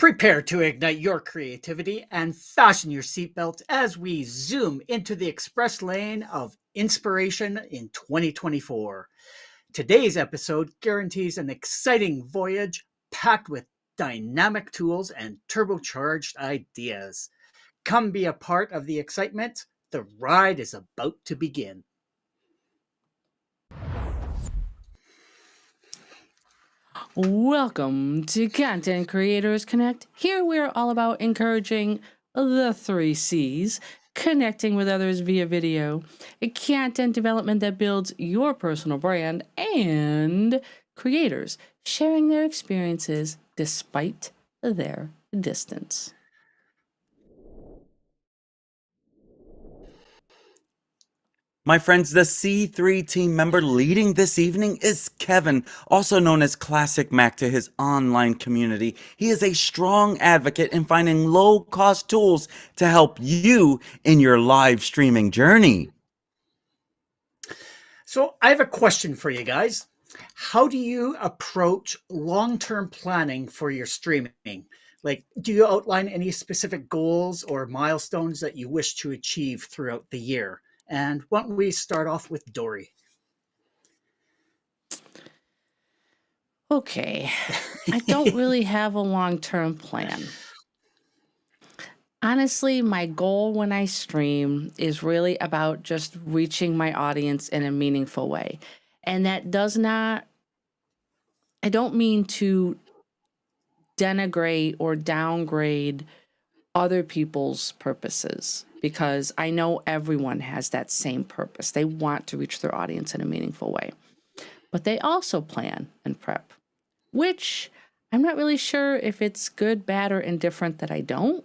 Prepare to ignite your creativity and fasten your seatbelt as we zoom into the express lane of inspiration in 2024. Today's episode guarantees an exciting voyage packed with dynamic tools and turbocharged ideas. Come be a part of the excitement. The ride is about to begin. Welcome to Content Creators Connect. Here we're all about encouraging the 3 C's, connecting with others via video, content development that builds your personal brand, and creators sharing their experiences despite their distance. My friends, the C3 team member leading this evening is Kevin, also known as ClasicMac to his online community. He is a strong advocate in finding low-cost tools to help you in your live streaming journey. So, I have a question for you guys. How do you approach long-term planning for your streaming? Like, do you outline any specific goals or milestones that you wish to achieve throughout the year? And why don't we start off with Dori? Okay, I don't really have a long-term plan. Honestly, my goal when I stream is really about just reaching my audience in a meaningful way. And that does not, I don't mean to denigrate or downgrade other people's purposes, because I know everyone has that same purpose. They want to reach their audience in a meaningful way. But they also plan and prep, which I'm not really sure if it's good, bad, or indifferent that I don't.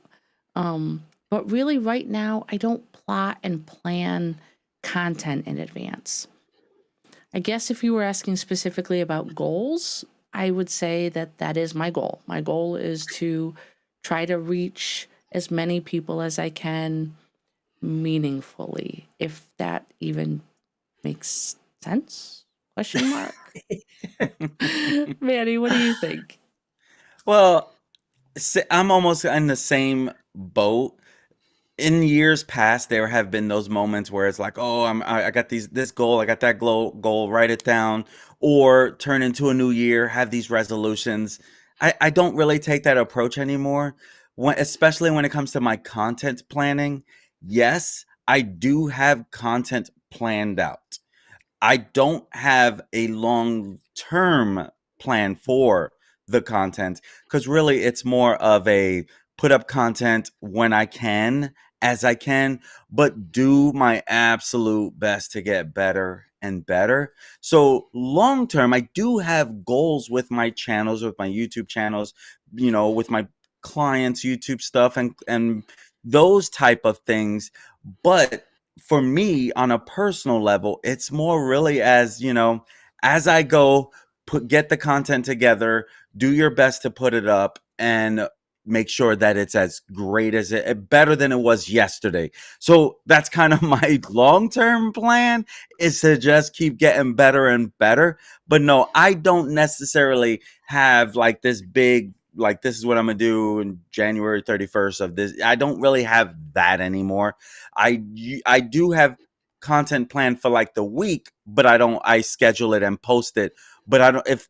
But really right now, I don't plot and plan content in advance. I guess if you were asking specifically about goals, I would say that that is my goal. My goal is to try to reach as many people as I can meaningfully, if that even makes sense? Question mark. Manny, what do you think? Well, I'm almost in the same boat. In years past, there have been those moments where it's like, oh, I got this goal, I got that goal, write it down, or turn into a new year, have these resolutions. I don't really take that approach anymore, especially when it comes to my content planning. Yes, I do have content planned out. I don't have a long-term plan for the content because really it's more of a put up content when I can, as I can, but do my absolute best to get better and better. So long term, I do have goals with my channels, with my YouTube channels, with my clients' YouTube stuff and those type of things. But for me, on a personal level, it's more really as I go, get the content together, do your best to put it up, and make sure that it's as great as better than it was yesterday. So that's kind of my long-term plan, is to just keep getting better and better. But no, I don't necessarily have like this big, like this is what I'm gonna do in January 31st of this. I don't really have that anymore. I do have content planned for like the week, but I schedule it and post it. But I don't,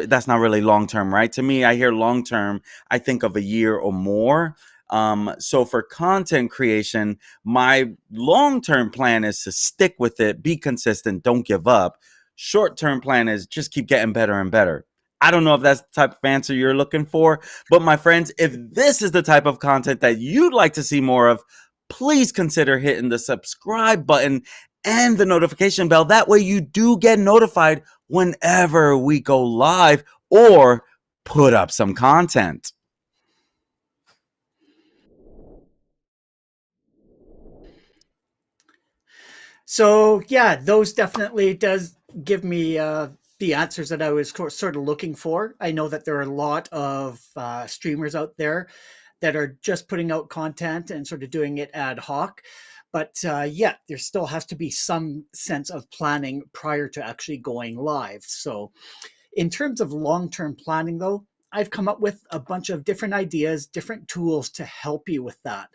that's not really long term, right? To me, I hear long term, I think of a year or more. So for content creation, my long term plan is to stick with it, be consistent, don't give up. Short term plan is just keep getting better and better. I don't know if that's the type of answer you're looking for, but my friends, if this is the type of content that you'd like to see more of, please consider hitting the subscribe button and the notification bell. That way you do get notified whenever we go live or put up some content. So, yeah, those definitely does give me the answers that I was sort of looking for. I know that there are a lot of streamers out there that are just putting out content and sort of doing it ad hoc. But yeah, there still has to be some sense of planning prior to actually going live. So, in terms of long term planning, though, I've come up with a bunch of different ideas, different tools to help you with that.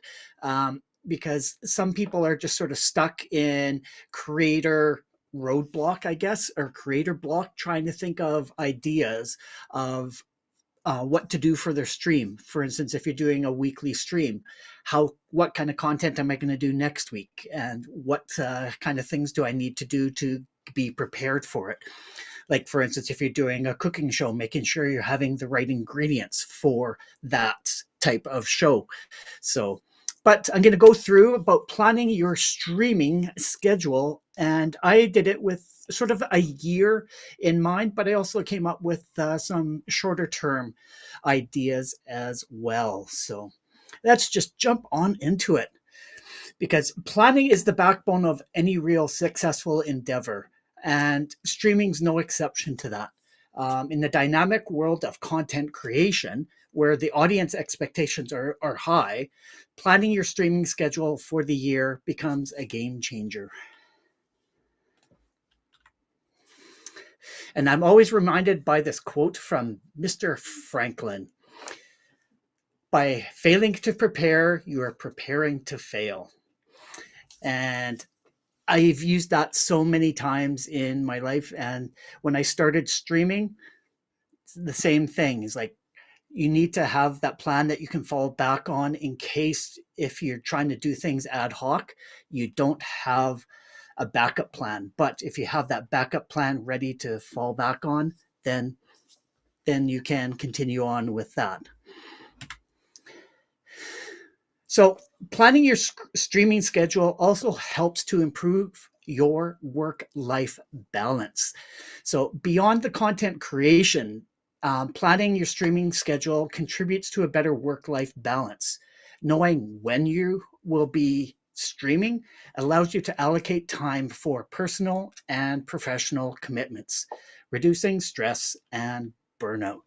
Because some people are just sort of stuck in creator roadblock, I guess, or creator block, trying to think of ideas of what to do for their stream. For instance, if you're doing a weekly stream, what kind of content am I going to do next week, and what kind of things do I need to do to be prepared for it? Like, for instance, if you're doing a cooking show, making sure you're having the right ingredients for that type of show. So, but I'm going to go through about planning your streaming schedule, and I did it with sort of a year in mind, but I also came up with some shorter term ideas as well. So let's just jump on into it, because planning is the backbone of any real successful endeavor, and streaming's no exception to that. In the dynamic world of content creation, where the audience expectations are high, planning your streaming schedule for the year becomes a game changer. And I'm always reminded by this quote from Mr. Franklin: by failing to prepare, you are preparing to fail. And I've used that so many times in my life. And when I started streaming, the same thing is like, you need to have that plan that you can fall back on in case, if you're trying to do things ad hoc, you don't have a backup plan. But if you have that backup plan ready to fall back on, then you can continue on with that. So planning your streaming schedule also helps to improve your work-life balance. So beyond the content creation, planning your streaming schedule contributes to a better work-life balance. Knowing when you will be streaming allows you to allocate time for personal and professional commitments, reducing stress and burnout.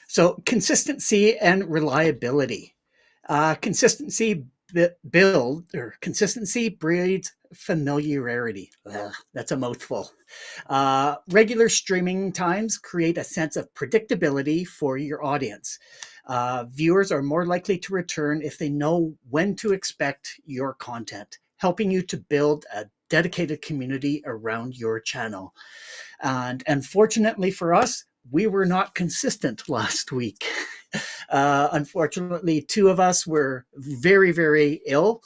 So consistency and reliability. Consistency breeds familiarity. Ugh, that's a mouthful. Regular streaming times create a sense of predictability for your audience. Viewers are more likely to return if they know when to expect your content, helping you to build a dedicated community around your channel. And unfortunately for us, we were not consistent last week. Unfortunately, two of us were very, very ill.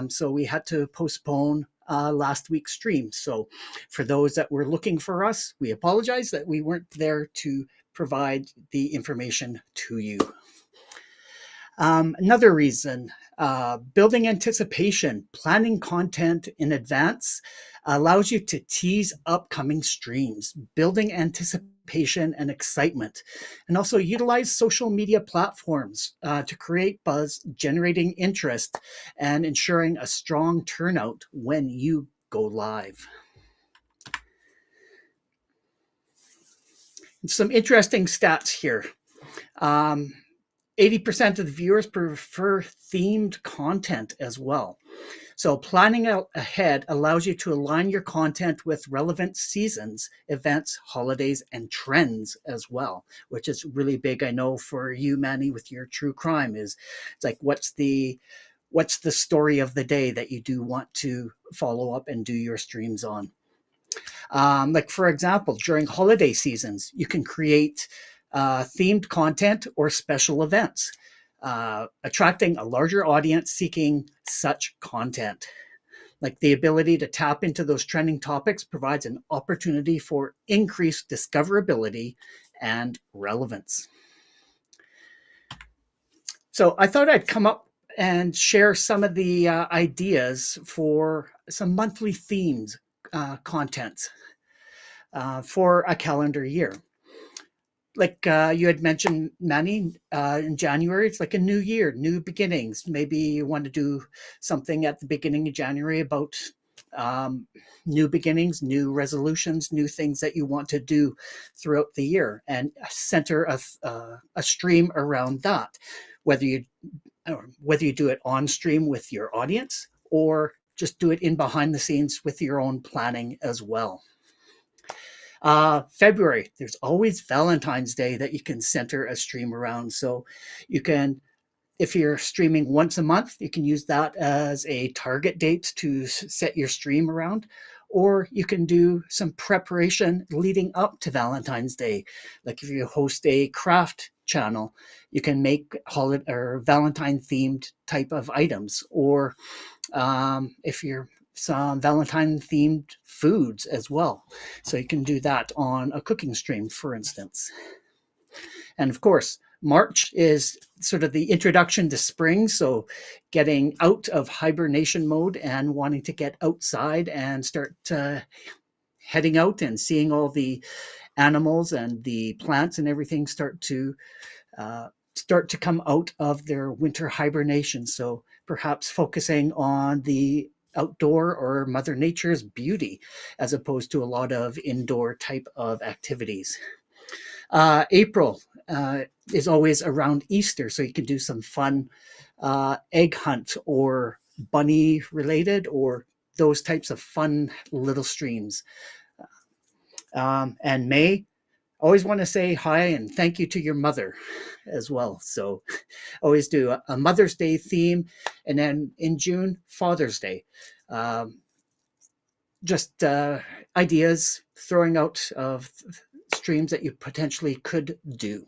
So we had to postpone last week's stream. So for those that were looking for us, we apologize that we weren't there to provide the information to you. Another reason, building anticipation, planning content in advance allows you to tease upcoming streams, building anticipation and excitement, and also utilize social media platforms to create buzz, generating interest, and ensuring a strong turnout when you go live. Some interesting stats here. 80% of the viewers prefer themed content as well. So planning out ahead allows you to align your content with relevant seasons, events, holidays, and trends as well, which is really big. I know for you, Manny, with your true crime, it's like, what's the story of the day that you do want to follow up and do your streams on? Like, for example, during holiday seasons, you can create themed content or special events, attracting a larger audience seeking such content. Like, the ability to tap into those trending topics provides an opportunity for increased discoverability and relevance. So I thought I'd come up and share some of the ideas for some monthly themes contents for a calendar year. Like you had mentioned, Manny, in January, it's like a new year, new beginnings. Maybe you want to do something at the beginning of January about new beginnings, new resolutions, new things that you want to do throughout the year, and center a stream around that, whether you do it on stream with your audience or just do it in behind the scenes with your own planning as well. February, there's always Valentine's Day that you can center a stream around. So you can, if you're streaming once a month, you can use that as a target date to set your stream around. Or you can do some preparation leading up to Valentine's Day. Like if you host a craft channel, you can make holiday or Valentine themed type of items. Or if you're some Valentine themed foods as well. So you can do that on a cooking stream, for instance. And of course, March is sort of the introduction to spring. So getting out of hibernation mode and wanting to get outside and start heading out and seeing all the animals and the plants and everything start to come out of their winter hibernation. So perhaps focusing on the outdoor or Mother Nature's beauty as opposed to a lot of indoor type of activities. April is always around Easter, so you can do some fun egg hunt or bunny related or those types of fun little streams. And May, always want to say hi and thank you to your mother as well. So always do a Mother's Day theme. And then in June, Father's Day. Just ideas throwing out of streams that you potentially could do.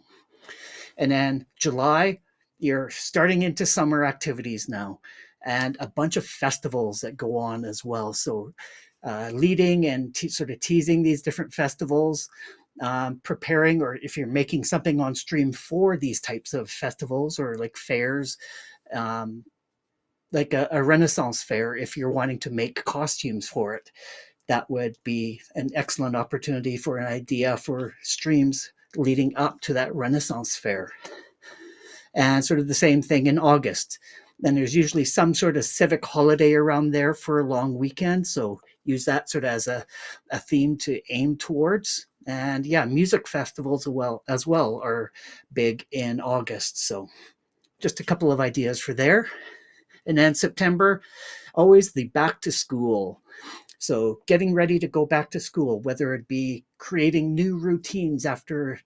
And then July, you're starting into summer activities now and a bunch of festivals that go on as well. So leading and sort of teasing these different festivals, preparing, or if you're making something on stream for these types of festivals or like fairs, like a Renaissance fair, if you're wanting to make costumes for it, that would be an excellent opportunity for an idea for streams leading up to that Renaissance fair. And sort of the same thing in August. Then there's usually some sort of civic holiday around there for a long weekend. So use that sort of as a theme to aim towards. And yeah, music festivals as well are big in August. So just a couple of ideas for there. And then September, always the back to school. So getting ready to go back to school, whether it be creating new routines after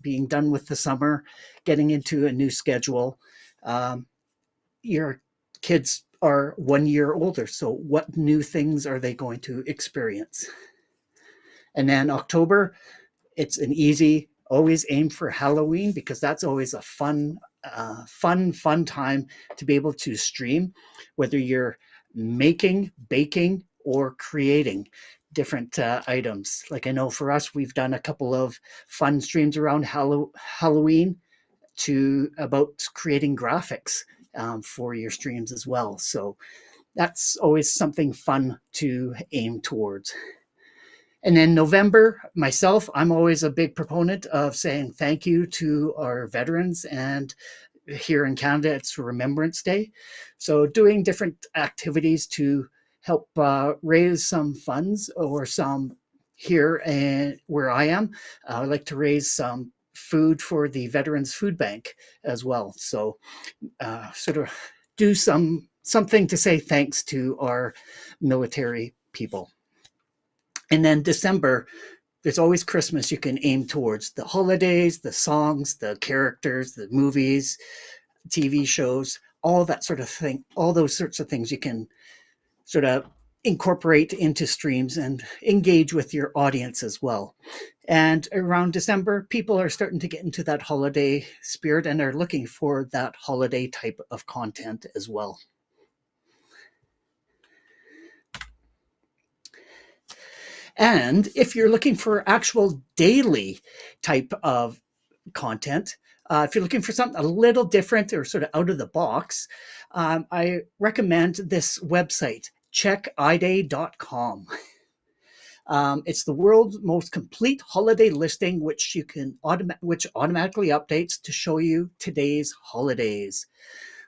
being done with the summer, getting into a new schedule. Your kids are 1 year older, so what new things are they going to experience? And then October, it's an easy, always aim for Halloween because that's always a fun time to be able to stream, whether you're making, baking, or creating different items. Like I know for us, we've done a couple of fun streams around Halloween about creating graphics for your streams as well. So that's always something fun to aim towards. And then November, myself, I'm always a big proponent of saying thank you to our veterans, and here in Canada, it's Remembrance Day. So doing different activities to help raise some funds, or some here where I am, I like to raise some food for the Veterans Food Bank as well. So sort of do something to say thanks to our military people. And then December, there's always Christmas you can aim towards. The holidays, the songs, the characters, the movies, TV shows, all that sort of thing, all those sorts of things you can sort of incorporate into streams and engage with your audience as well. And around December, people are starting to get into that holiday spirit and are looking for that holiday type of content as well. And if you're looking for actual daily type of content, if you're looking for something a little different or sort of out of the box, I recommend this website, checkiday.com. It's the world's most complete holiday listing, which automatically updates to show you today's holidays.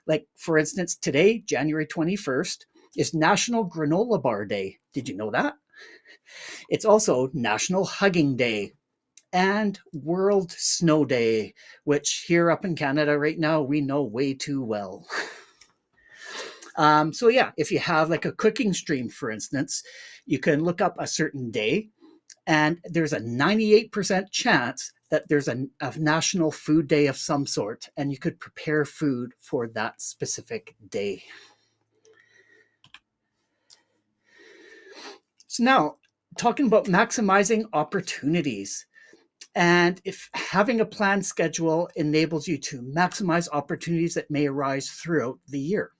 Like, for instance, today, January 21st, is National Granola Bar Day. Did you know that? It's also National Hugging Day and World Snow Day, which here up in Canada right now, we know way too well. So yeah, if you have like a cooking stream, for instance, you can look up a certain day And there's a 98% chance that there's a national food day of some sort, and you could prepare food for that specific day. So now, talking about maximizing opportunities. And if having a planned schedule enables you to maximize opportunities that may arise throughout the year.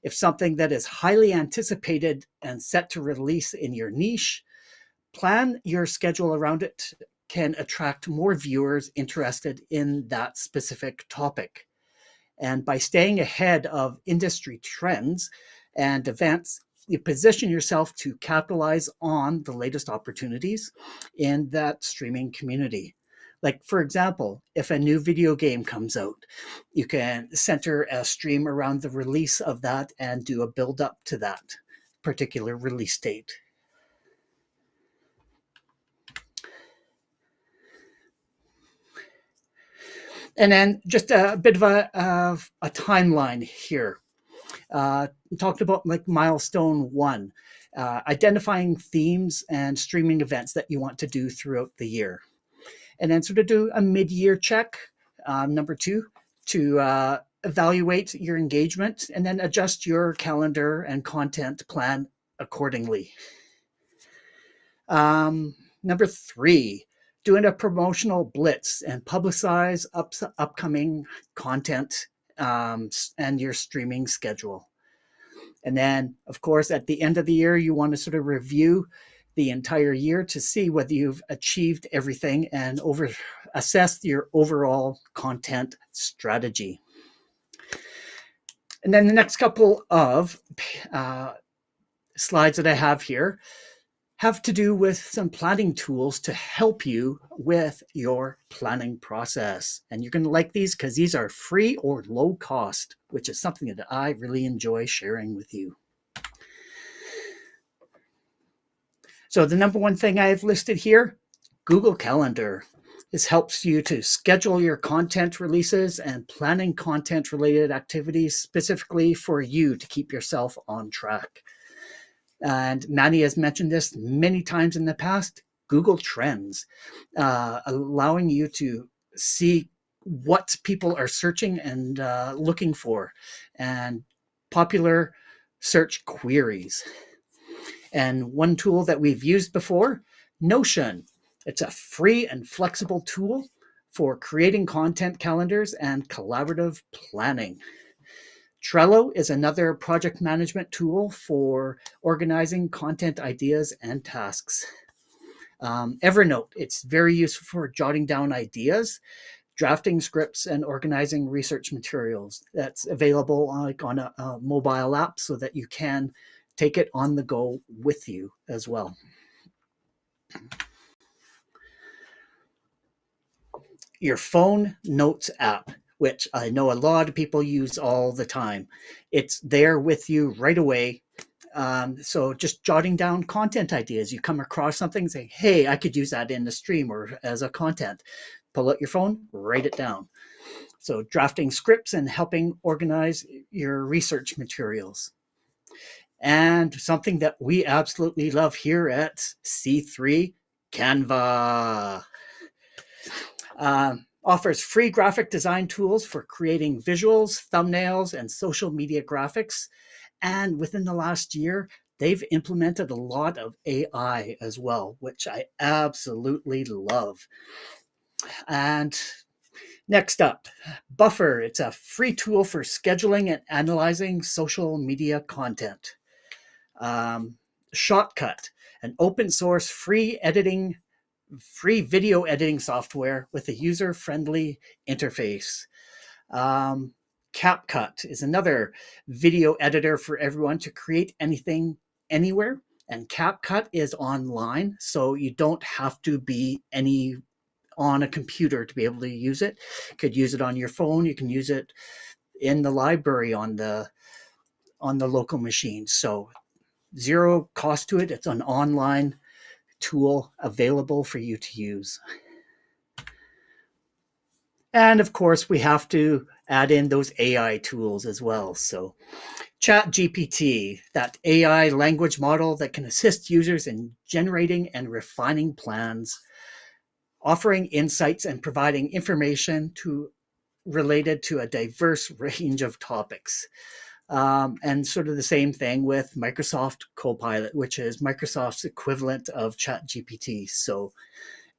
If something that is highly anticipated and set to release in your niche, plan your schedule around it can attract more viewers interested in that specific topic. And by staying ahead of industry trends and events, you position yourself to capitalize on the latest opportunities in that streaming community. Like, for example, if a new video game comes out, you can center a stream around the release of that and do a build up to that particular release date. And then just a bit of a timeline here. Talked about like milestone 1, identifying themes and streaming events that you want to do throughout the year. And then sort of do a mid-year check, number 2, to evaluate your engagement and then adjust your calendar and content plan accordingly. Number 3, doing a promotional blitz and publicize upcoming content and your streaming schedule. And then, of course, at the end of the year, you want to sort of review the entire year to see whether you've achieved everything and assess your overall content strategy. And then the next couple of slides that I have here have to do with some planning tools to help you with your planning process. And you're going to like these because these are free or low cost, which is something that I really enjoy sharing with you. So the number 1 thing I have listed here, Google Calendar. This helps you to schedule your content releases and planning content related activities specifically for you to keep yourself on track. And Manny has mentioned this many times in the past, Google Trends, allowing you to see what people are searching and looking for, and popular search queries. And one tool that we've used before, Notion. It's a free and flexible tool for creating content calendars and collaborative planning. Trello is another project management tool for organizing content ideas and tasks. Evernote, it's very useful for jotting down ideas, drafting scripts, and organizing research materials. That's available on a mobile app so that you can take it on the go with you as well. Your phone notes app, which I know a lot of people use all the time. It's there with you right away. So just jotting down content ideas. You come across something and say, hey, I could use that in the stream or as a content. Pull out your phone, write it down. So drafting scripts and helping organize your research materials. And something that we absolutely love here at C3, Canva. Offers free graphic design tools for creating visuals, thumbnails, and social media graphics. And within the last year, they've implemented a lot of AI as well, which I absolutely love. And next up, Buffer. It's a free tool for scheduling and analyzing social media content. Shotcut, an open source free video editing software with a user-friendly interface. CapCut is another video editor for everyone to create anything, anywhere. And CapCut is online, so you don't have to be on a computer to be able to use it. You could use it on your phone. You can use it in the library on the local machine. So zero cost to it. It's an online tool available for you to use. And of course, we have to add in those AI tools as well. So ChatGPT, that AI language model that can assist users in generating and refining plans, offering insights and providing information related to a diverse range of topics. And sort of the same thing with Microsoft Copilot, which is Microsoft's equivalent of ChatGPT. So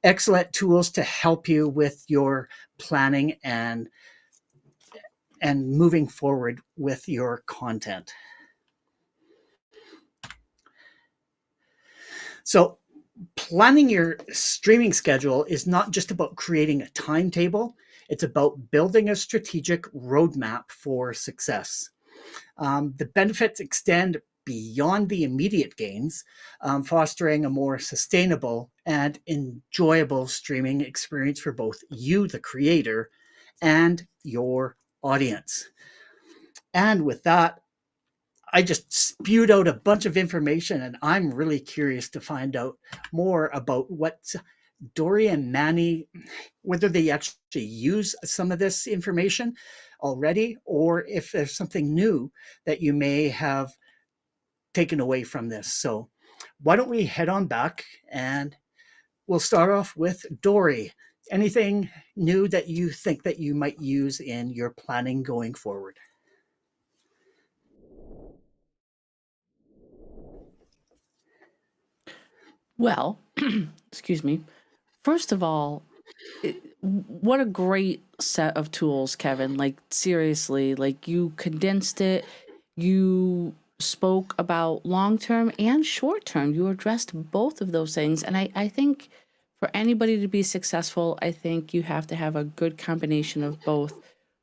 excellent tools to help you with your planning and moving forward with your content. So planning your streaming schedule is not just about creating a timetable, it's about building a strategic roadmap for success. The benefits extend beyond the immediate gains, fostering a more sustainable and enjoyable streaming experience for both you, the creator, and your audience. And with that, I just spewed out a bunch of information, and I'm really curious to find out more about what Dori and Manny, whether they actually use some of this information already, or if there's something new that you may have taken away from this. So why don't we head on back, and we'll start off with Dori. Anything new that you think that you might use in your planning going forward? Well, excuse me. First of all, what a great set of tools, Kevin. Like, seriously, like, you condensed it. You spoke about long term and short term. You addressed both of those things. And I think for anybody to be successful, I think you have to have a good combination of both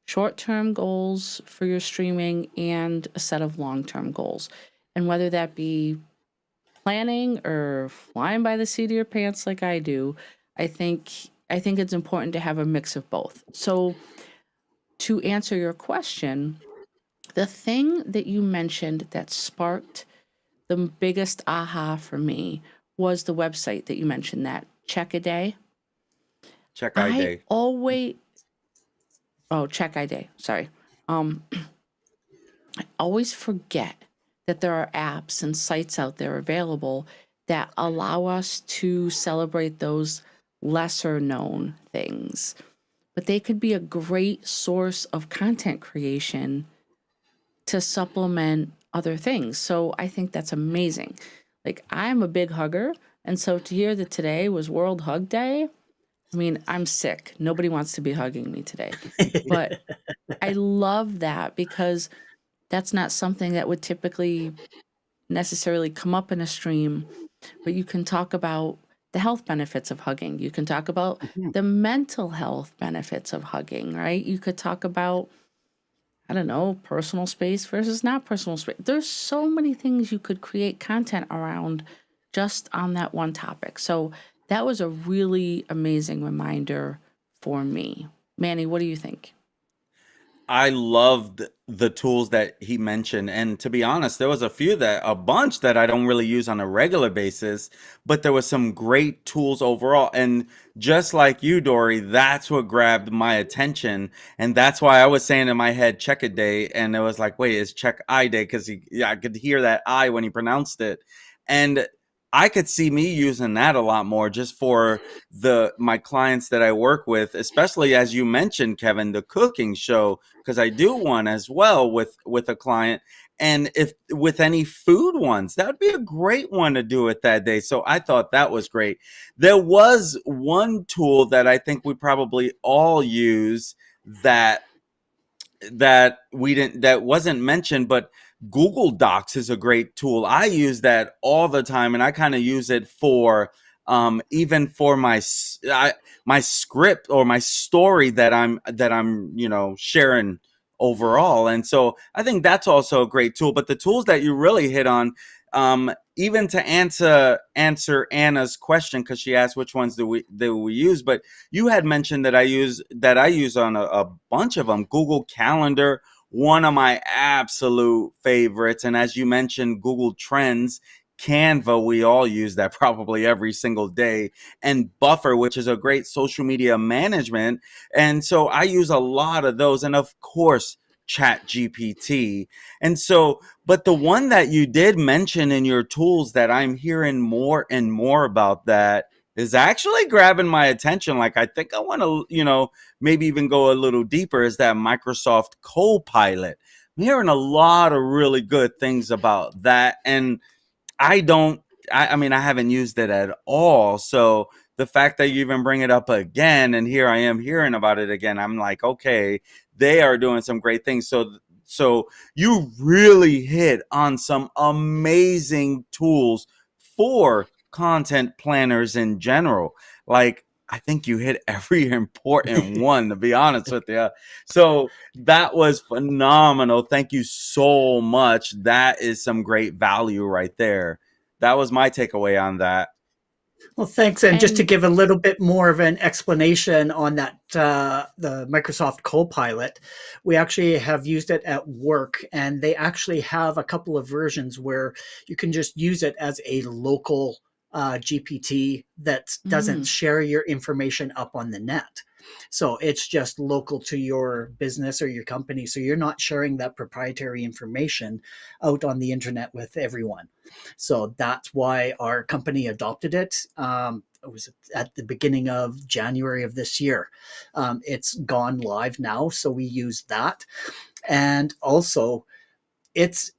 short term goals for your streaming and a set of long term goals. And whether that be planning or flying by the seat of your pants like I do, I think it's important to have a mix of both. So to answer your question, the thing that you mentioned that sparked the biggest aha for me was the website that you mentioned, that Check a Day. Check I ID. always Check a Day. Sorry. I always forget that there are apps and sites out there available that allow us to celebrate those lesser known things. But they could be a great source of content creation to supplement other things. So I think that's amazing. Like, I'm a big hugger. And so to hear that today was World Hug Day, I mean, I'm sick. Nobody wants to be hugging me today. But I love that because that's not something that would typically necessarily come up in a stream, but you can talk about the health benefits of hugging. You can talk about Mhm. the mental health benefits of hugging, right? You could talk about, I don't know, personal space versus not personal space. There's so many things you could create content around just on that one topic. So that was a really amazing reminder for me. Manny, what do you think? I loved the tools that he mentioned. And to be honest, there was a bunch that I don't really use on a regular basis, but there was some great tools overall. And just like you, Dory, that's what grabbed my attention. And that's why I was saying in my head, check a day. And it was like, wait, it's check I day. Cause I could hear that I when he pronounced it. And I could see me using that a lot more just for my clients that I work with, especially as you mentioned, Kevin, the cooking show, because I do one as well with a client. And if with any food ones, that would be a great one to do it that day. So I thought that was great. There was one tool that I think we probably all use that that wasn't mentioned, but Google Docs is a great tool. I use that all the time, and I kind of use it for even for my script or my story that I'm sharing overall. And so I think that's also a great tool. But the tools that you really hit on, even to answer Anna's question, because she asked which ones do we use, but you had mentioned that I use on a bunch of them. Google Calendar, one of my absolute favorites, and as you mentioned, Google Trends Canva, we all use that probably every single day, and Buffer, which is a great social media management. And so I use a lot of those, and of course, Chat GPT. And so, but the one that you did mention in your tools that I'm hearing more and more about that is actually grabbing my attention. Like, I think I want to, maybe even go a little deeper, is that Microsoft Copilot. I'm hearing a lot of really good things about that. And I don't, I mean, I haven't used it at all. So the fact that you even bring it up again, and here I am hearing about it again, I'm like, okay, they are doing some great things. So you really hit on some amazing tools for content planners in general. Like, I think you hit every important one, to be honest with you. So that was phenomenal. Thank you so much. That is some great value right there. That was my takeaway on that. Well, thanks. And just to And give a little bit more of an explanation on that, the Microsoft Copilot, we actually have used it at work, and they actually have a couple of versions where you can just use it as a local GPT that doesn't mm, share your information up on the net. So it's just local to your business or your company. So you're not sharing that proprietary information out on the internet with everyone. So that's why our company adopted it. It was at the beginning of January of this year. It's gone live now, so we use that. And also, it's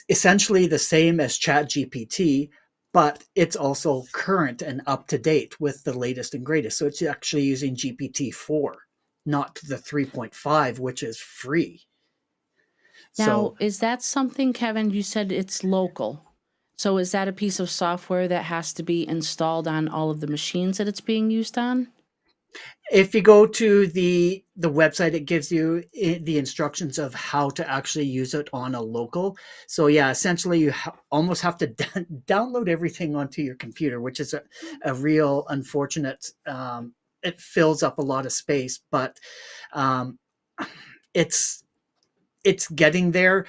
essentially the same as ChatGPT, but it's also current and up to date with the latest and greatest. So it's actually using GPT-4, not the 3.5, which is free. now, So is that something, Kevin? You said it's local. So is that a piece of software that has to be installed on all of the machines that it's being used on? if you go to the website, it gives you the instructions of how to actually use it on a local. So yeah, essentially you almost have to download everything onto your computer, which is a real unfortunate. It fills up a lot of space, but um, it's it's getting there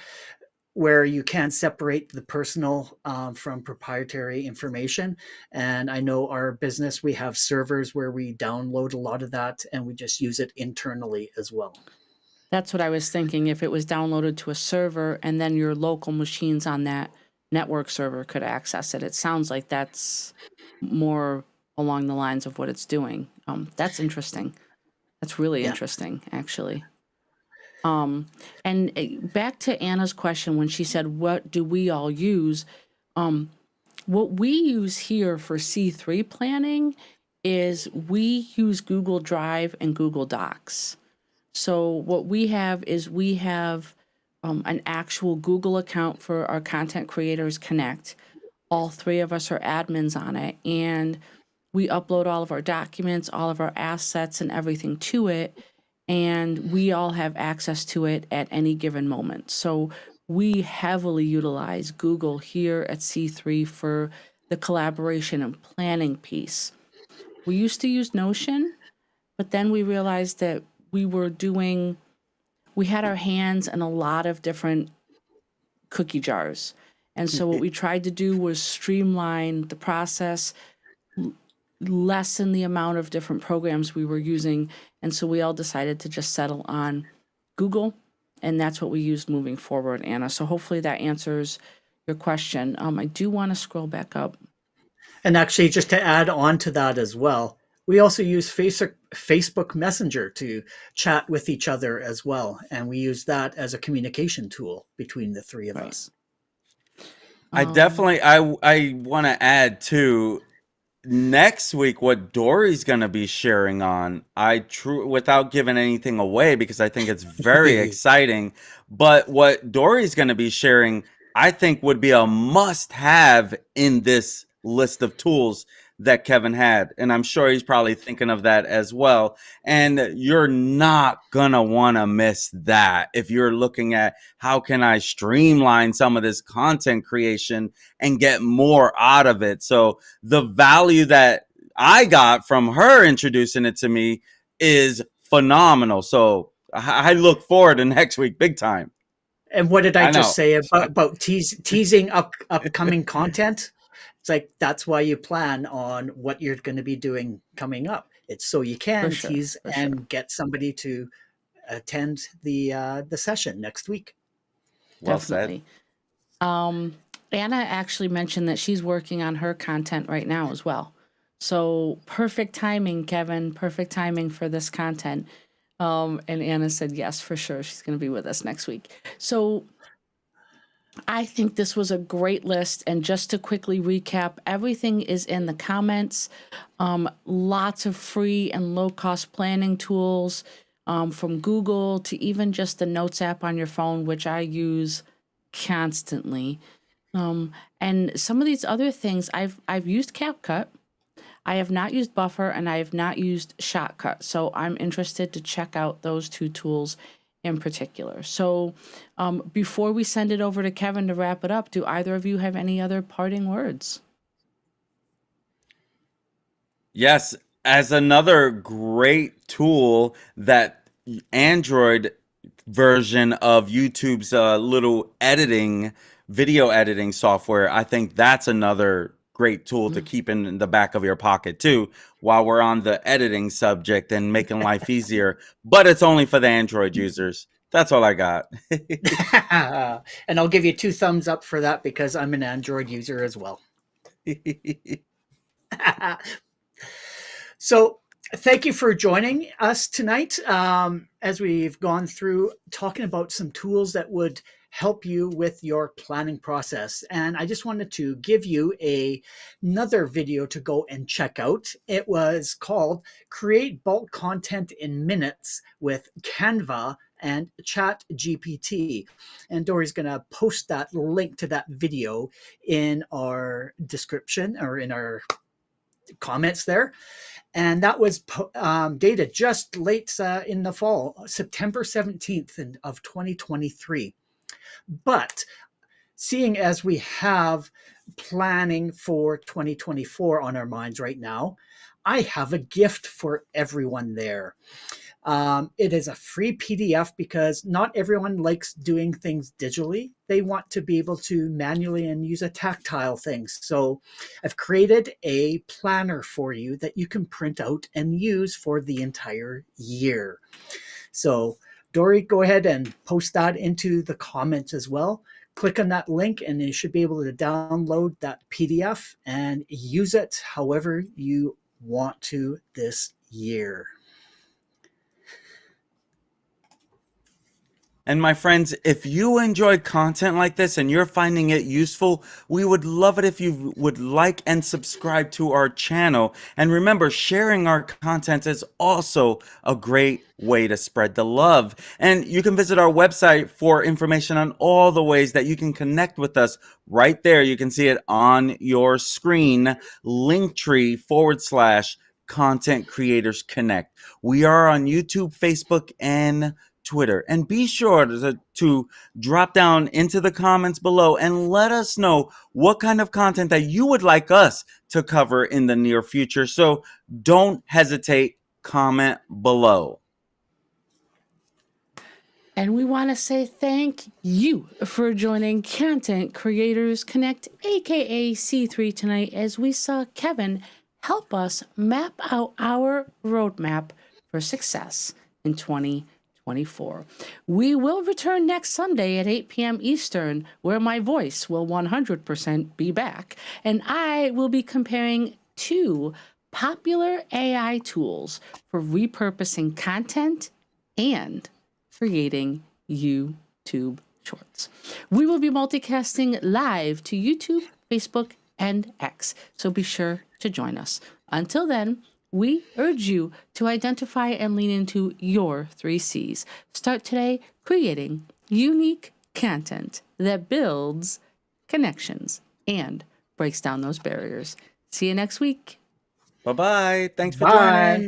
where you can separate the personal from proprietary information. And I know our business, we have servers where we download a lot of that and we just use it internally as well. That's what I was thinking. If it was downloaded to a server and then your local machines on that network server could access it, it sounds like that's more along the lines of what it's doing. That's interesting. That's really Yeah. interesting, actually. Um, and back to Anna's question when she said, "What do we all use?" Um, what we use here for C3 planning is we use Google Drive and Google Docs. So what we have is we have an actual Google account for our Content Creators Connect. All three of us are admins on it, and we upload all of our documents, all of our assets, and everything to it. And we all have access to it at any given moment. So we heavily utilize Google here at C3 for the collaboration and planning piece. We used to use Notion, but then we realized that we had our hands in a lot of different cookie jars. And so what we tried to do was streamline the process, lessen the amount of different programs we were using. And so we all decided to just settle on Google. And that's what we used moving forward, Anna. So hopefully that answers your question. I do want to scroll back up. And actually, just to add on to that as well, we also use Facebook Messenger to chat with each other as well. And we use that as a communication tool between the three of Right. us. I Um, definitely, I want to add too, next week what Dory's going to be sharing on. Without giving anything away because I think it's very exciting, but what Dory's going to be sharing I think would be a must have in this list of tools that Kevin had, and I'm sure he's probably thinking of that as well. And you're not gonna want to miss that if you're looking at how can I streamline some of this content creation and get more out of it. So the value that I got from her introducing it to me is phenomenal. So I look forward to next week big time. And what did I I just know. say about teasing upcoming content? It's like that's why you plan on what you're going to be doing coming up. It's so you For can sure. tease For sure. and get somebody to attend the session next week. Well said. Definitely. Um, Anna actually mentioned that she's working on her content right now as well. So perfect timing, Kevin. Perfect timing for this content. And Anna said yes, for sure. She's going to be with us next week. So I think this was a great list. And just to quickly recap, everything is in the comments. Lots of free and low cost planning tools, from Google to even just the Notes app on your phone, which I use constantly. And some of these other things, I've used CapCut. I have not used Buffer, and I have not used Shotcut. So I'm interested to check out those two tools in particular. So before we send it over to Kevin to wrap it up, do either of you have any other parting words? Yes, as another great tool that Android version of YouTube's little video editing software, I think that's another great tool to keep in the back of your pocket too, while we're on the editing subject and making life easier. But it's only for the Android users. That's all I got. And I'll give you 2 thumbs up for that because I'm an Android user as well. So thank you for joining us tonight, as we've gone through talking about some tools that would help you with your planning process. And I just wanted to give you another video to go and check out. It was called Create Bulk Content in Minutes with Canva and Chat GPT. And Dori's going to post that link to that video in our description or in our comments there. And that was dated just late in the fall, September 17th of 2023. But seeing as we have planning for 2024 on our minds right now, I have a gift for everyone there. It is a free PDF because not everyone likes doing things digitally. They want to be able to manually and use a tactile thing. So I've created a planner for you that you can print out and use for the entire year. So Dori, go ahead and post that into the comments as well. Click on that link and you should be able to download that PDF and use it however you want to this year. And my friends, if you enjoyed content like this and you're finding it useful, we would love it if you would like and subscribe to our channel. And remember, sharing our content is also a great way to spread the love. And you can visit our website for information on all the ways that you can connect with us. Right there, you can see it on your screen, linktr.ee/Content Creators Connect. We are on YouTube, Facebook, and Twitter. And be sure to drop down into the comments below and let us know what kind of content that you would like us to cover in the near future. So don't hesitate, comment below. And we want to say thank you for joining Content Creators Connect, aka C3, tonight as we saw Kevin help us map out our roadmap for success in 2024. We will return next Sunday at 8 p.m. Eastern, where my voice will 100% be back, and I will be comparing 2 popular AI tools for repurposing content and creating YouTube Shorts. We will be multicasting live to YouTube, Facebook, and X, so be sure to join us. Until then, we urge you to identify and lean into your 3 C's. Start today creating unique content that builds connections and breaks down those barriers. See you next week. Bye-bye. Thanks for Bye. joining.